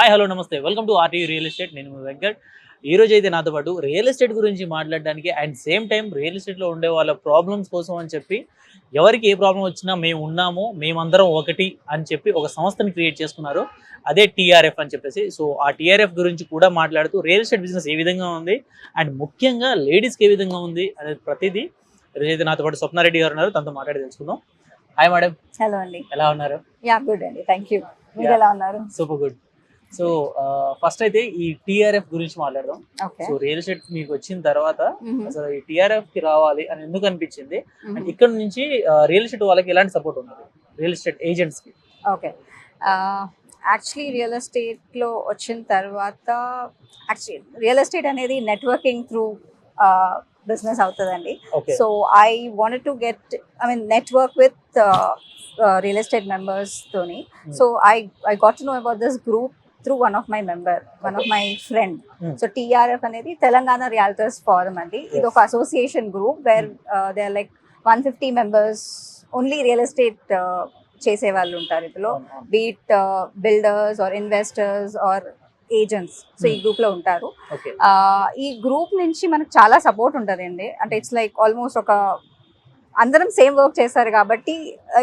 Hi hello namaste welcome to RT real estate. నేను మీ వెంకట్. ఈ రోజు అయితే నాతో పాటు రియల్ ఎస్టేట్ గురించి మాట్లాడడానికి అండ్ సేమ్ టైం రియల్ ఎస్టేట్లో ఉండే వాళ్ళ ప్రాబ్లమ్స్ కోసం అని చెప్పి ఎవరికి ఏ ప్రాబ్లం వచ్చినా మేము ఉన్నాము, మేమందరం ఒకటి అని చెప్పి ఒక సంస్థని క్రియేట్ చేసుకున్నారు. అదే టీఆర్ఎఫ్ అని చెప్పేసి. సో ఆ టీఆర్ఎఫ్ గురించి కూడా మాట్లాడుతూ రియల్ ఎస్టేట్ బిజినెస్ ఏ విధంగా ఉంది అండ్ ముఖ్యంగా లేడీస్కి ఏ విధంగా ఉంది అనేది ప్రతిదీ అయితే నాతో పాటు స్వప్నారెడ్డి గారు ఉన్నారు, తనతో మాట్లాడి తెలుసుకుందాం. Hi madam. హలో అండి. ఎలా ఉన్నారు? యా గుడ్ అండి, థ్యాంక్ యూ. మీరు ఎలా ఉన్నారు? Super good. సో ఫస్ట్ అయితే ఈ టీఆర్ఎఫ్ గురించి మాట్లాడదాం. ఓకే. సో రియల్ ఎస్టేట్ మీకు వచ్చిన తర్వాత అసలు ఈ టీఆర్ఎఫ్ కి రావాలి అని ఎందుకు అనిపించింది అండ్ ఇక్కడ నుంచి రియల్ ఎస్టేట్ వాళ్ళకి ఎలాంటి సపోర్ట్ ఉన్నది రియల్ ఎస్టేట్ ఏజెంట్స్ కి? ఓకే, యాక్చువల్లీ రియల్ ఎస్టేట్లో వచ్చిన తర్వాత రియల్ ఎస్టేట్ అనేది నెట్వర్కింగ్ త్రూ బిజినెస్ అవుతుందండి. So I wanted to get network with real estate members తోని. So I got to know about this group through one of my friend. So TRF అనేది Telangana realtors forum అండి. ఇది ఒక association group where they are like 150 members only real estate చేసే వాళ్ళు ఉంటారు ఇందులో, be it builders or investors or agents. So ఈ group లో ఉంటారు. ఈ గ్రూప్ నుంచి మనకు చాలా సపోర్ట్ ఉంటుందండి. అంటే ఇట్స్ లైక్ ఆల్మోస్ట్ ఒక అందరం సేమ్ వర్క్ చేస్తారు కాబట్టి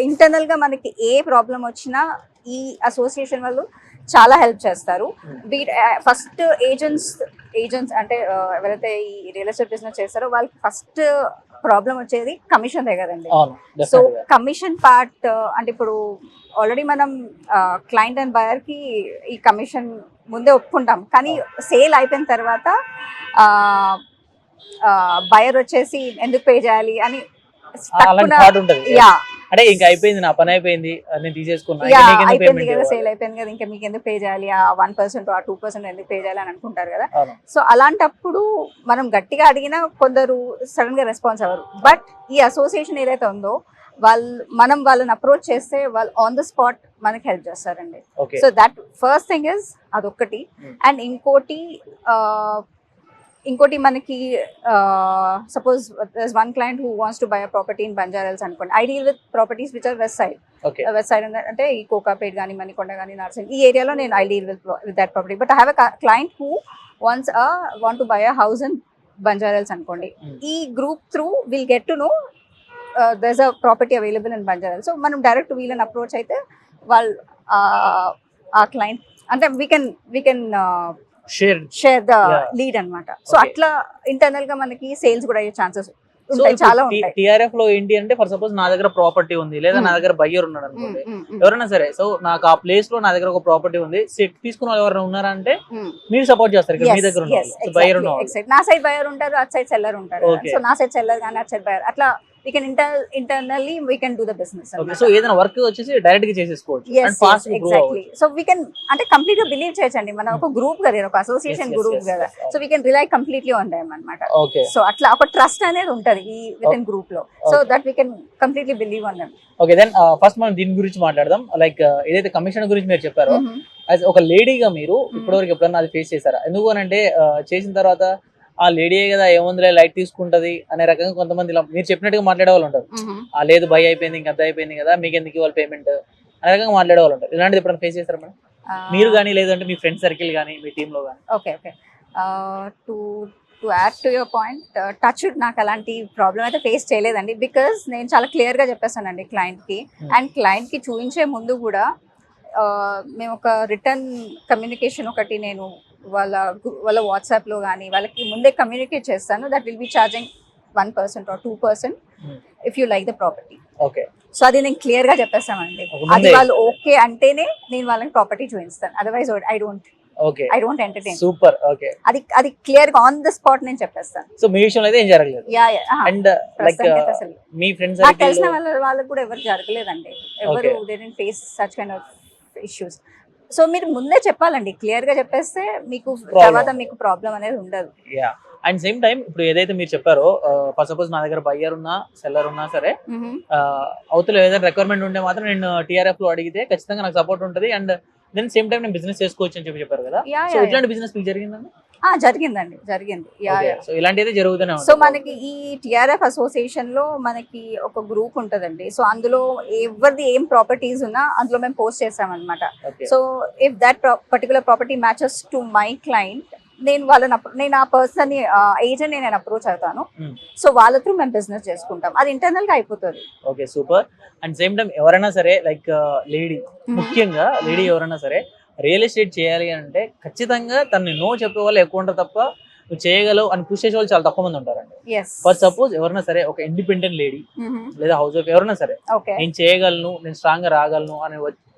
ఇంటర్నల్ గా మనకి ఏ ప్రాబ్లం వచ్చినా ఈ అసోసియేషన్ వాళ్ళు చాలా హెల్ప్ చేస్తారు. ఫస్ట్ ఏజెంట్స్ అంటే ఎవరైతే ఈ రియల్ ఎస్టేట్ బిజినెస్ చేస్తారో వాళ్ళకి ఫస్ట్ ప్రాబ్లం వచ్చేది కమిషన్ దగ్గరండి. సో కమిషన్ పార్ట్ అంటే ఇప్పుడు ఆల్రెడీ మనం క్లయింట్ అండ్ బయర్ కి ఈ కమిషన్ ముందే ఒప్పుకుంటాం, కానీ సేల్ అయిపోయిన తర్వాత బయర్ వచ్చేసి ఎందుకు పే చేయాలి అని అంటే ఇంకా అయిపోయింది, నా పని అయిపోయింది, నేను తీసేసుకున్నా, అయిపోయింది కదా, సేల్ అయిపోయింది కదా, ఇంకా మీకు ఎందుకు పే చేయాలి, ఆ 1% ఆ 2% ఎందుకు పే చేయాలి అని అనుకుంటారు కదా. సో అలాంటప్పుడు మనం గట్టిగా అడిగినా కొందరు సడన్ గా రెస్పాన్స్ అవ్వరు. బట్ ఈ అసోసియేషన్ ఏదైతే ఉందో మనం వాళ్ళని అప్రోచ్ చేస్తే వాళ్ళు ఆన్ ద స్పాట్ మనకి హెల్ప్ చేస్తారండి. So that first thing is అదొక్కటి. అండ్ ఇంకోటి మనకి suppose there's one client who wants to buy a property in Banjaras అనుకోండి. I deal with properties which or west side అంటే ఈ కోకాపేట్ కానీ మణికొండ కానీ నర్సింగ్ ఈ ఏరియాలో నేను I deal with that property. But I have a client who want to buy a house in Banjaras అనుకోండి. ఈ group through will get to no there's a property available in Banjaras. So మనం direct వీళ్ళని approach అయితే వాళ్ళు ఆ client అంటే we can share the lead అన్నమాట. సో అట్లా ఇంటర్నల్ గా మనకి సేల్స్ కూడా అయ్యే ఛాన్సెస్ ఉంటాయి, చాలా ఉంటాయి. టీఆర్ఎఫ్ లో ఏంటి అంటే ఫర్ సపోజ్ నా దగ్గర ప్రాపర్టీ ఉంది లేదా నా దగ్గర బయ్యర్ ఉన్నాడు అనుకోండి, ఎవరైనా సరే, సో నాకు ఆ ప్లేస్ లో నా దగ్గర ఒక ప్రాపర్టీ ఉంది, సెట్ తీసుకున్న వాళ్ళు ఎవరైనా ఉన్నారంటే మీరు సపోర్ట్ చేస్తారు కదా, మీ దగ్గర బయ్యర్ ఉన్నారు, నా సైడ్ బయ్యర్ ఉంటారు, అటు సైడ్ సెల్లర్ ఉంటారు. సో నా సైడ్ సెల్లర్ కానీ అటు సైడ్ బయ్యర్, అట్లా we can internally we can do the business. Okay, so ఏదైనా వర్క్ వచ్చేసి డైరెక్ట్ గా చేసేసుకోవచ్చు and fast exactly. So we can అంటే కంప్లీట్ గా బిలీవ్ చేయొచ్చండి, మన ఒక గ్రూప్ కదా, ఒక అసోసియేషన్ గ్రూప్ కదా. So we can rely completely on them అన్నమాట. సో అట్లా ఒక ట్రస్ట్ అనేది ఉంటది ఈ విత్ ఇన్ గ్రూప్ లో. So that we can completely believe on them. Okay, then first మనం దీని గురించి మాట్లాడదాం. లైక్ ఏదైతే కమిషన్ గురించి మీరు చెప్పారో, యాజ్ ఒక లేడీగా మీరు ఇప్పటివరకు ఎప్పుడన్నా అది ఫేస్ చేశారా? ఎందుకు అని అంటే చేసిన తర్వాత ఆ లేడీయే కదా, ఏముందిలే లైట్ తీసుకుంటది అనే రకంగా కొంతమంది మీరు చెప్పినట్టుగా మాట్లాడే వాళ్ళు ఉంటారు. ఆ లేదు భయ అయిపోయింది, ఇంకా అంత అయిపోయింది కదా, మీకు ఎందుకు ఇవ్వాలి పేమెంట్ అనే రకంగా మాట్లాడే వాళ్ళు ఉంటారు. ఇలాంటిది ఎప్పుడైనా ఫేస్ చేస్తారా మేడం మీరు కానీ, లేదంటే మీ ఫ్రెండ్ సర్కిల్ కానీ, మీ టీమ్ లో కానీ? Okay, to add to your point, touch నాకు అలాంటి ప్రాబ్లం అయితే ఫేస్ చేయలేదండి. బికాస్ నేను చాలా క్లియర్ గా చెప్పేస్తానండి క్లయింట్ కి. అండ్ క్లయింట్ కి చూపించే ముందు కూడా మేము ఒక రిటర్న్ కమ్యూనికేషన్ ఒకటి నేను వాళ్ళ వాట్సాప్లో కానీ వాళ్ళకి ముందే కమ్యూనికేట్ చేస్తాను. That will be charging 1% or 2% if you like the property. Okay, so అది నేను క్లియర్ గా చెప్పేస్తామండి. అది వాళ్ళు ఓకే అంటేనే నేను వాళ్ళకి ప్రాపర్టీ చూపిస్తాను, otherwise I don't entertain. Super. Okay, అది క్లియర్ గా ఆన్ ద స్పాట్ నేను చెప్పేస్తాను. సో మీ విషయంలో అయితే ఏం జరగలేదు? అండ్ లైక్ మీ ఫ్రెండ్స్ నాకు తెలిసిన వాళ్ళకి కూడా ఎవరు జరగలేదండి, ఎవరు they didn't face such kind of issues. So మీరు ముందే చెప్పాలండి, క్లియర్ గా చెప్పేస్తే మీకు తర్వాత మీకు ప్రాబ్లం అనేది ఉండదు. అండ్ సేమ్ టైం ఇప్పుడు ఏదైతే మీరు చెప్పారో, ఫర్ సపోజ్ నా దగ్గర బయ్యర్ ఉన్నా సెల్లర్ ఉన్నా సరే, అవతల ఏదైనా రిక్వైర్మెంట్ ఉంటే మాత్రం నేను టీఆర్ఎఫ్ లో అడిగితే ఖచ్చితంగా నాకు సపోర్ట్ ఉంటుంది. అండ్ దెన్ సేమ్ టైం నేను బిజినెస్ చేసుకోవచ్చు అని చెప్పారు కదా. యా సో యా ఇట్లాంటి బిజినెస్ మీకు జరిగిందండి? జరిగింది యా యా. సో ఇలాంటిది జరుగుతూనే సో ఉంటుంది. మనకి ఈ టిఆర్ఎఫ్ అసోసియేషన్ లో మనకి ఒక గ్రూప్ ఉంటదండి. సో అందులో ఎవరిది ఏం ప్రాపర్టీస్ ఉన్నా అందులో మేము పోస్ట్ చేసామన్నమాట. Okay. So if that particular property matches to my client, నేను ఆ పర్సన్ ఏజెంట్ నేను అప్రోచ్ అవుతాను. Hmm. సో వాళ్ళ త్రూ మేము బిజినెస్ చేసుకుంటాం. అది ఇంటర్నల్ గా అయిపోతుంది. Okay, super. And same time ఎవరైనా సరే లైక్ లేడీ, ముఖ్యంగా లేడీ ఎవరైనా సరే రియల్ ఎస్టేట్ చేయాలి అంటే ఖచ్చితంగా తనని నో చెప్పే వాళ్ళు ఎక్కువ ఉంటారు తప్ప నువ్వు చేయగలవు అని పుష్ చేసే వాళ్ళు చాలా తక్కువ మంది ఉంటారండి. ఫర్ సపోజ్ ఎవరైనా సరే ఒక ఇండిపెండెంట్ లేడీ లేదా హౌస్ వైఫ్ ఎవరైనా సరే ఓకే, నేను చేయగలను, నేను స్ట్రాంగ్ గా రాగలను అని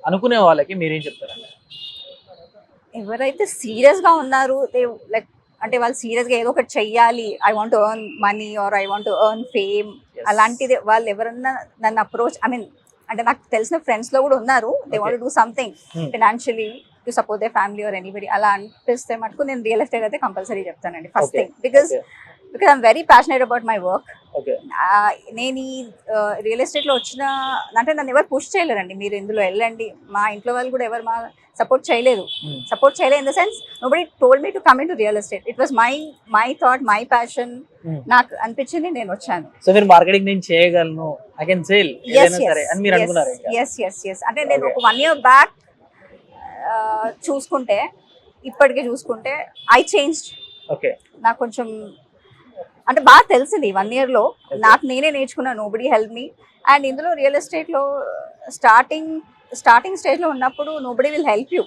అనుకునే వాళ్ళకి మీరేం చెప్తారండి? ఎవరైతే సీరియస్ గా ఉన్నారు, లైక్ అంటే వాళ్ళు సీరియస్ గా ఏదో ఒకటి చెయ్యాలి, I want earn money are I want earn fame, Yes. అలాంటిది వాళ్ళు ఎవరన్నా నన్ను అప్రోచ్, ఐ మీన్ అంటే నాకు తెలిసిన ఫ్రెండ్స్ లో కూడా ఉన్నారు, they want do something financially to support they family or anybody, అలా అనిపిస్తే మటుకు నేను రియల్ ఎస్టేట్ అయితే కంపల్సరీ చెప్తానండి first thing. Because I'm very passionate about my work. నేను ఈ రియల్ ఎస్టేట్ లో వచ్చిన అంటే నన్ను ఎవరు పుష్ చేయలేరండి, మీరు ఇందులో వెళ్ళండి, మా ఇంట్లో వాళ్ళు కూడా ఎవరు మా సపోర్ట్ చేయలేదు in the sense nobody told me to come in to real estate. It was my thought, my passion. నాకు అనిపించింది, నేను వచ్చాను. సో మీరు మార్కెటింగ్ నేను చేయగలను, ఐ కెన్ సేల్ ఏదైనా సరే అని మీరు అనుకున్నారు? yes. అంటే నేను ఒక 1 year బ్యాక్ చూసుకుంటే ఇప్పటికే చూసుకుంటే ఐ చేంజ్డ్. ఓకే, నాకు కొంచెం అంటే బాగా తెలిసింది 1 year లో. నాకు నేనే నేర్చుకున్నాను, నోబడీ హెల్ప్ మీ. అండ్ ఇందులో రియల్ ఎస్టేట్ లో స్టార్టింగ్ స్టేజ్ లో ఉన్నప్పుడు నోబడీ విల్ హెల్ప్ యూ.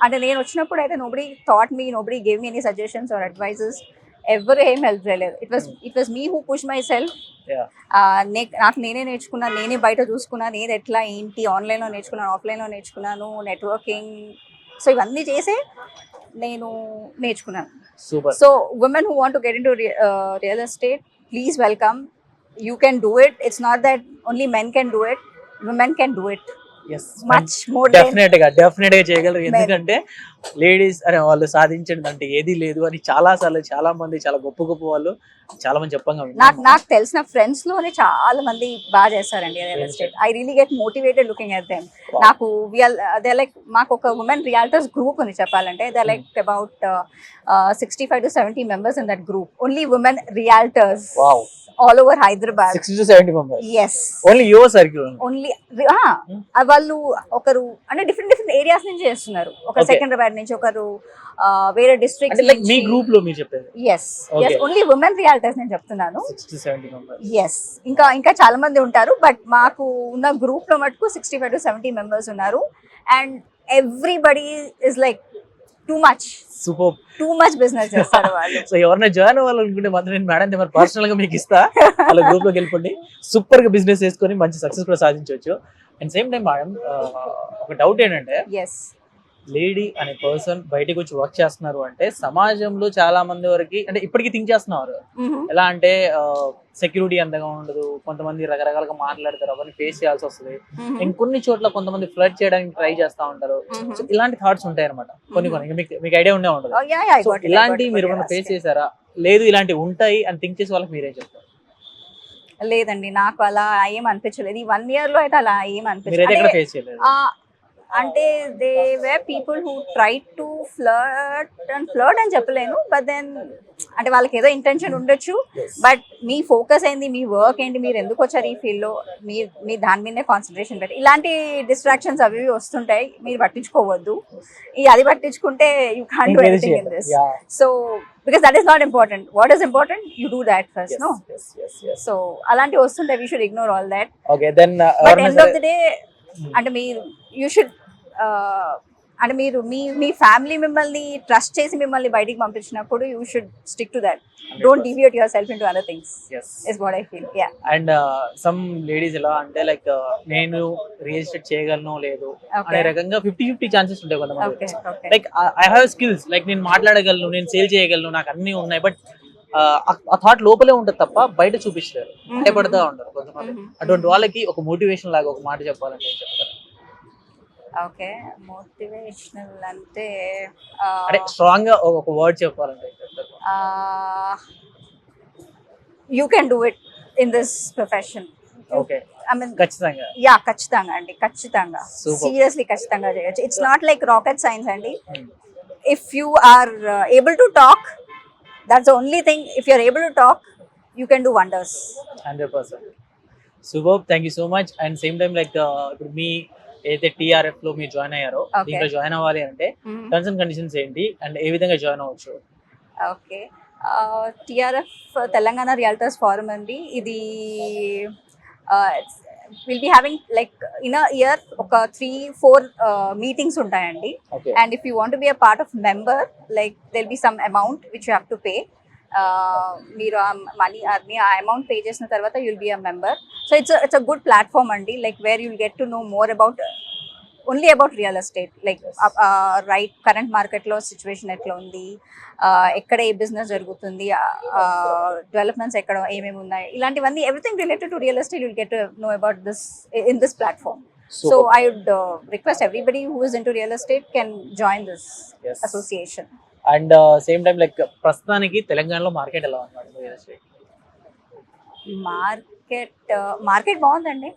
అంటే నేను వచ్చినప్పుడు అయితే nobody thought me, nobody give me any suggestions or advices, ఎవరు ఏం హెల్ప్ చేయలేదు. It was me who push myself. నాకు నేనే నేర్చుకున్నాను, నేనే బయట చూసుకున్నాను, ఏది ఎట్లా ఏంటి, ఆన్లైన్లో నేర్చుకున్నాను, ఆఫ్లైన్లో నేర్చుకున్నాను, నెట్వర్కింగ్, సో ఇవన్నీ చేసే నేను నేర్చుకున్నాను. Super. So women who want to get into real estate, please welcome. You can do it. It's not that only men can do it, women can do it. Yes, much more definite గా చేయగలరు. ఎందుకంటే ladies అనే వాళ్ళు సాధించడం అంటే ఏది లేదు అని చాలా సార్లు చాలా మంది, చాలా గొప్ప వాళ్ళు చాలా మంది చెప్పంగా నాకు తెలిసిన ఫ్రెండ్స్ లోనే చాలా మంది బాగా చేస్తారండి real estate. I really get motivated looking at them. నాకు దే లైక్, మాకు ఒక ఉమెన్ రియాల్టర్స్ గ్రూప్ ఉంది చెప్పాలంటే. They like about 65 to 70 members in that group, only women realtors. Wow. All over Hyderabad. 60 to 70 members. Yes. Only your circle. Only వాళ్ళు ఒకరు అంటే different areas నుంచి చేస్తున్నారు. ఒక సికింద్రాబాద్ నుంచి, ఒకరు వేరే డిస్ట్రిక్ట్స్ అంటే లైక్ మీ గ్రూప్ లో మీరు చెప్పేది? yes ఓన్లీ ఉమెన్ రియాల్టర్స్ నేను చెప్తున్నాను. 60 to 70 members. yes ఇంకా చాలా మంది ఉంటారు, బట్ మాకు ఉన్న గ్రూప్ లో మటుకు 65 to 70 members ఉన్నారు. And everybody is like too much business చేస్తారు వాళ్ళు. సో ఎవరైనా జాయిన్ అవ్వాలనుకుంటే మాత్రం నేను మేడం మరి పర్సనల్ గా మీకు ఇస్తా, వాళ్ళ గ్రూప్ లోకి వెళ్ళిపోండి, సూపర్ గా బిజినెస్ చేసుకొని మంచి సక్సెస్ కూడా సాధించవచ్చు. అండ్ సేమ్ టైం మేడం ఒక డౌట్ ఏంటంటే, లేడీ అనే పర్సన్ బయటకు వచ్చి వర్క్ చేస్తున్నారు అంటే సమాజంలో చాలా మంది వరకు అంటే ఇప్పటికీ థింక్ చేస్తున్నారు ఎలా అంటే సెక్యూరిటీ అంతగా ఉండదు, కొంతమంది రకరకాలుగా మాట్లాడతారు, అవన్నీ ఫేస్ చేయాల్సి వస్తుంది. ఇంకొన్ని చోట్ల కొంతమంది ఫ్లడ్ చేయడానికి ట్రై చేస్తా ఉంటారు. సో ఇలాంటి థాట్స్ ఉంటాయి అనమాట కొన్ని మీకు ఐడియా ఉండే ఉండదు. సో ఇలాంటి మీరు ఏమైనా ఫేస్ చేశారా? లేదు ఇలాంటి ఉంటాయి అని థింక్ చేసి వాళ్ళకి మీరేం చెప్తారు? లేదండి, నాకు అలా ఏం అనిపించలేదు. ఈ 1 year లో అయితే అలా ఏం అనిపించలేదు. అంటే they where people who try to flirt అని చెప్పలేను, బట్ దెన్ అంటే వాళ్ళకి ఏదో ఇంటెన్షన్ ఉండొచ్చు. బట్ మీ ఫోకస్ ఏంది, మీ వర్క్ ఏంటి, మీరు ఎందుకు వచ్చారు ఈ ఫీల్డ్ లో, మీ దాని మీదనే కాన్సన్ట్రేషన్ పెట్టి, ఇలాంటి డిస్ట్రాక్షన్స్ అవి వస్తుంటాయి, మీరు పట్టించుకోవద్దు. అది పట్టించుకుంటే you can't do anything in this. So because that is not important. What is important, you do that first. Yes. So అలాంటివి వస్తుంటాయి, we should ignore all that. Okay, then but end of the day అంటే మీరు you should అంటే మీరు మీ family మిమ్మల్ని trust చేసి మిమ్మల్ని బయటికి పంపించినప్పుడు you should stick to that. Don't deviate your self into other things is what I feel. Yeah. And some ladies ఎలా అంటే లైక్ నేను రియల్ ఎస్టేట్ చేయగలను లేదు అనే రకంగా 50-50 ఛాన్సెస్ ఉంటాయి కొంతమంది. Like I have skills, like నేను మాట్లాడగలను, నేను సేల్ చేయగలను, నాకు అన్ని ఉన్నాయి, బట్ ఆ థాట్ లోపలే ఉంటుంది తప్ప బయట చూపిస్తారు, భయపడతా ఉంటారు కొంతమంది. అటువంటి వాళ్ళకి ఒక మోటివేషన్ లాగా ఒక మాట చెప్పాలంటే ఏం చెప్తారు? ఓకే, మోటివేషనల్ అంటే స్ట్రాంగ్ గా ఒక వర్డ్ చెప్పాలంటే you can do it in this profession. Okay, I mean ఖచ్చితంగా. యా ఖచ్చితంగా అండి, ఖచ్చితంగా Super. సీరియస్లీ ఖచ్చితంగా చేయొచ్చు. It's not like rocket science అండి. Hmm. If you are able to talk, that's the only thing. If you are able to talk, you can do wonders. 100%. Super, thank you so much. And same time like ఇప్పుడు మీ ఏదైతే TRF లో మీరు join అయ్యారో, Okay. దీంట్లో join అవ్వాలి అంటే terms and conditions ఏంటి అండ్ ఏ విధంగా జాయిన్ అవ్వచ్చు? Okay, TRF Telangana realtors forum అండి. ఇది will be having like in a year ఒక 3-4 మీటింగ్స్ ఉంటాయండి. Okay, And if you want to be a part of member, like there'll be some amount which you have to pay. మీరు ఆ money అది ఆ amount pay చేసిన తర్వాత you'll be a member. So it's a good platform అండి, like where you'll get to know more about only about real estate, like right current మార్కెట్లో situation ఎట్లా ఉంది, ఎక్కడ ఏ బిజినెస్ జరుగుతుంది, డెవలప్మెంట్స్ ఎక్కడ ఏమేమి ఉన్నాయి, ఇలాంటివన్నీ everything related to real estate you'll get to know about this in this platform. So I would request everybody who is into real estate can join this Yes. association. And same time like ప్రస్తుతానికి తెలంగాణలో market ఎలా ఉంది real estate? Market బాగుందండి.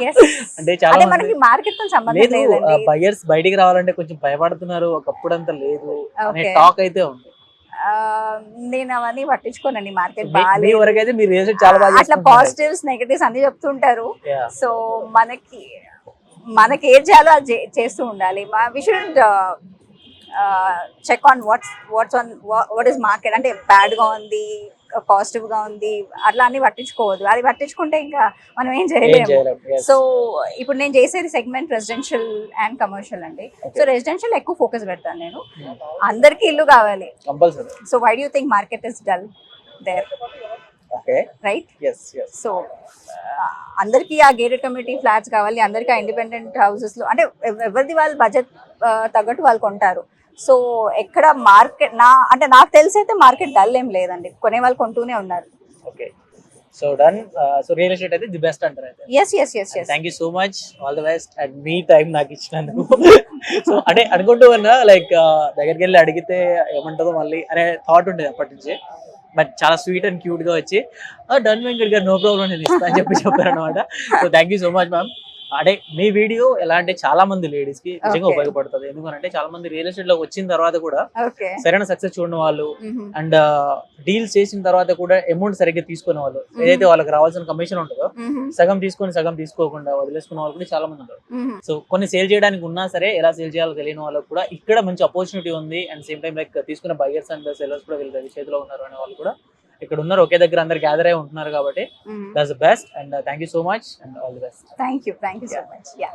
Yes. అంటే చాలా అంటే మంది మనకి మార్కెట్ తో సంబంధం లేదు, లేదండి. బయర్స్ బయటికి రావాలంటే కొంచెం భయపడుతున్నారు, ఒకప్పుడు అంత లేదు అనే Okay. టాక్ అయితే ఉంది. నేను అవన్నీ పట్టించుకోనండి. మార్కెట్ మీ బాగాలేదు, వరకు అయితే మీరు రియల్ ఎస్టేట్ చాలా బాగా అట్లా చేసుకుంటున్నారు. పాజిటివ్స్ నెగటివ్స్ అన్ని చెప్తుంటారు. Yeah. సో మనకి ఏం చేయాలో అది చేస్తూ ఉండాలి. We should check on what is market. అంటే బ్యాడ్ గా ఉంది, పాజిటివ్ గా ఉంది, అట్లా అన్ని పట్టించుకోవద్దు. అది పట్టించుకుంటే ఇంకా మనం ఏం ఏం చేయలేము. చేయలేం. Yes. సో ఇప్పుడు నేను చేసేది సెగ్మెంట్ రెసిడెన్షియల్ అండ్ కమర్షియల్ అండి. సో రెసిడెన్షియల్ ఎక్కువ ఫోకస్ పెడతాను నేను. అందరికీ ఇల్లు కావాలి. Compulsory. So why do think market is dull there, okay, right? yes, yes. So అందరికీ ఆ గేటెడ్ కమ్యూనిటీ ఫ్లాట్స్ కావాలి, అందరికీ ఆ ఇండిపెండెంట్ హౌసెస్లో, అంటే ఎవరిది వాళ్ళు బడ్జెట్ తగ్గట్టు వాళ్ళు కొంటారు. సో ఎక్కడ మార్కెట్ అంటే నాకు తెలిసి అయితే మార్కెట్ డల్ ఏం లేదండి, కొనే వాళ్ళు కొంటూనే ఉన్నారు. Okay, so done. So real estate అయితే ది బెస్ట్ అంటారు అయితే. Yes. Thank you so much, all the best and మీ టైం నాకు ఇచ్చినందుకు. సో అంటే అనుకుంటూ ఉన్నా లైక్ దగ్గరికి వెళ్ళి అడిగితే ఏమంటుందో మళ్ళీ అనే థాట్ ఉండేది అప్పటి నుంచి. బట్ చాలా స్వీట్ అండ్ క్యూట్ గా వచ్చి డన్ వెంకట్ గారు నో ప్రాబ్లం నేను ఇస్తా అని చెప్పారు అనమాట. So thank you so much ma'am. అంటే మీ వీడియో ఎలా అంటే చాలా మంది లేడీస్ కి నిజంగా Okay. ఉపయోగపడుతుంది. ఎందుకంటే చాలా మంది రియల్ ఎస్టేట్ లో వచ్చిన తర్వాత కూడా ఓకే. సరైన సక్సెస్ చూడని వాళ్ళు అండ్ డీల్స్ చేసిన తర్వాత కూడా అమౌంట్ సరిగ్గా తీసుకునే వాళ్ళు, ఏదైతే వాళ్ళకి రావాల్సిన కమిషన్ ఉంటుందో సగం తీసుకొని సగం తీసుకోకుండా వదిలేసుకున్న వాళ్ళు కూడా చాలా మంది ఉంటారు. సో కొన్ని సేల్ చేయడానికి ఉన్నా సరే ఎలా సేల్ చేయాలో తెలియని వాళ్ళకి కూడా ఇక్కడ మంచి ఆపర్చునిటీ ఉంది. అండ్ సేమ్ టైం లైక్ తీసుకున్న బయర్స్ అండ్ సెల్లర్స్ కూడా వీళ్ళ చేతిలో ఉన్నారు అనే వాళ్ళు కూడా ఇక్కడ ఉన్నారు, ఒకే దగ్గర అందరు గ్యాదర్ అయి ఉంటున్నారు కాబట్టి that's the best. And thank you so much and all the best. Thank you so much. Yeah.